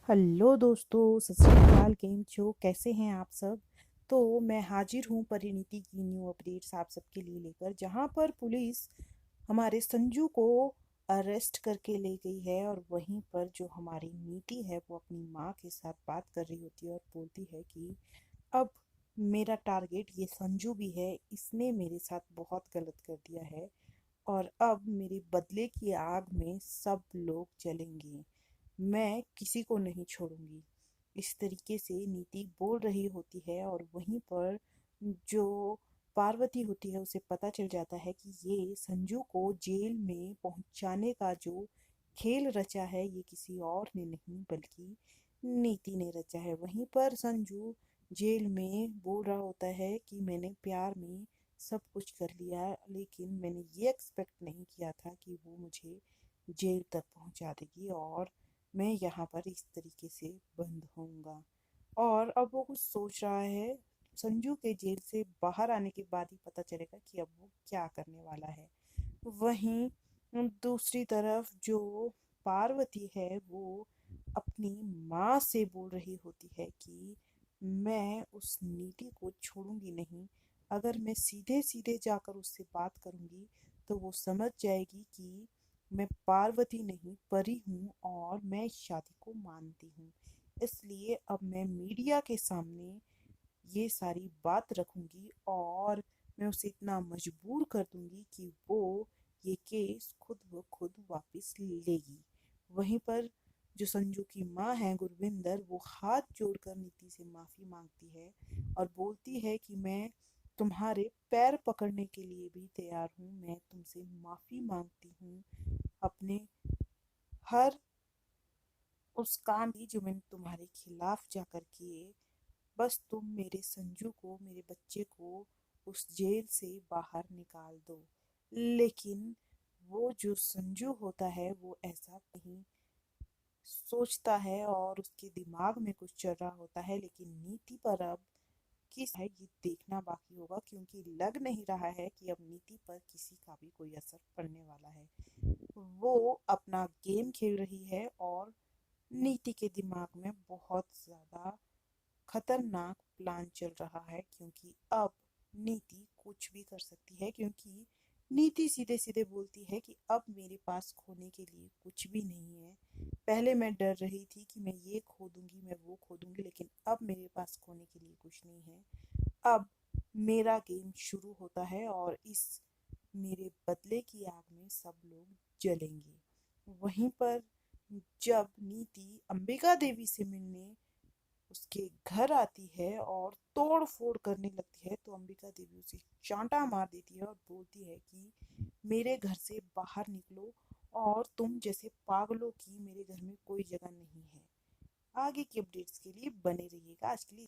Hello दोस्तों, सत श्री अकाल। केम छो, कैसे हैं आप सब। तो मैं हाजिर हूँ परिणीति की न्यू अपडेट्स आप सबके लिए लेकर, जहाँ पर पुलिस हमारे संजू को अरेस्ट करके ले गई है। और वहीं पर जो हमारी नीति है वो अपनी माँ के साथ बात कर रही होती है और बोलती है कि अब मेरा टारगेट ये संजू भी है, इसने मेरे साथ बहुत गलत कर दिया है और अब मेरे बदले की आग में सब लोग जलेंगे, मैं किसी को नहीं छोड़ूंगी। इस तरीके से नीति बोल रही होती है। और वहीं पर जो पार्वती होती है उसे पता चल जाता है कि ये संजू को जेल में पहुंचाने का जो खेल रचा है ये किसी और ने नहीं बल्कि नीति ने रचा है। वहीं पर संजू जेल में बोल रहा होता है कि मैंने प्यार में सब कुछ कर लिया, लेकिन मैंने ये एक्सपेक्ट नहीं किया था कि वो मुझे जेल तक पहुंचा देगी और मैं यहाँ पर इस तरीके से बंद होऊंगा। और अब वो कुछ सोच रहा है। संजू के जेल से बाहर आने के बाद ही पता चलेगा कि अब वो क्या करने वाला है। वहीं दूसरी तरफ जो पार्वती है वो अपनी माँ से बोल रही होती है कि मैं उस नीति को छोड़ूंगी नहीं। अगर मैं सीधे सीधे जाकर उससे बात करूंगी तो वो समझ जाएगी कि मैं पार्वती नहीं परी हूँ और मैं इस शादी को मानती हूँ। इसलिए अब मैं मीडिया के सामने ये सारी बात रखूंगी और मैं उसे इतना मजबूर कर दूंगी कि वो ये केस खुद ब खुद वापस लेगी। वहीं पर जो संजू की माँ है गुरविंदर, वो हाथ जोड़कर नीति से माफी मांगती है और बोलती है कि मैं तुम्हारे पैर पकड़ने के लिए भी तैयार हूँ, मैं तुमसे माफी मांगती हूँ अपने हर उस काम की जो मैंने तुम्हारे खिलाफ जाकर किए। बस तुम मेरे संजू को, मेरे बच्चे को उस जेल से बाहर निकाल दो। लेकिन वो जो संजू होता है वो ऐसा नहीं सोचता है और उसके दिमाग में कुछ चल रहा होता है। लेकिन नीति पर अब किस है ये देखना बाकी होगा, क्योंकि लग नहीं रहा है कि अब नीति पर किसी का भी कोई असर पड़ने वाला है। वो अपना गेम खेल रही है और नीति के दिमाग में बहुत ज़्यादा खतरनाक प्लान चल रहा है, क्योंकि अब नीति कुछ भी कर सकती है। क्योंकि नीति सीधे सीधे बोलती है कि अब मेरे पास खोने के लिए कुछ भी नहीं है। पहले मैं डर रही थी कि मैं ये खो दूंगी, मैं वो खो दूंगी, लेकिन अब मेरे पास खोने के लिए कुछ नहीं है। अब मेरा गेम शुरू होता है और इस मेरे बदले की आग में सब लोग जलेंगे। वहीं पर जब नीति अंबिका देवी से मिलने उसके घर आती है और तोड़ फोड़ करने लगती है तो अंबिका देवी उसे चांटा मार देती है और बोलती है कि मेरे घर से बाहर निकलो और तुम जैसे पागलों की मेरे घर में कोई जगह नहीं है। आगे की अपडेट्स के लिए बने रहिएगा। आज के लिए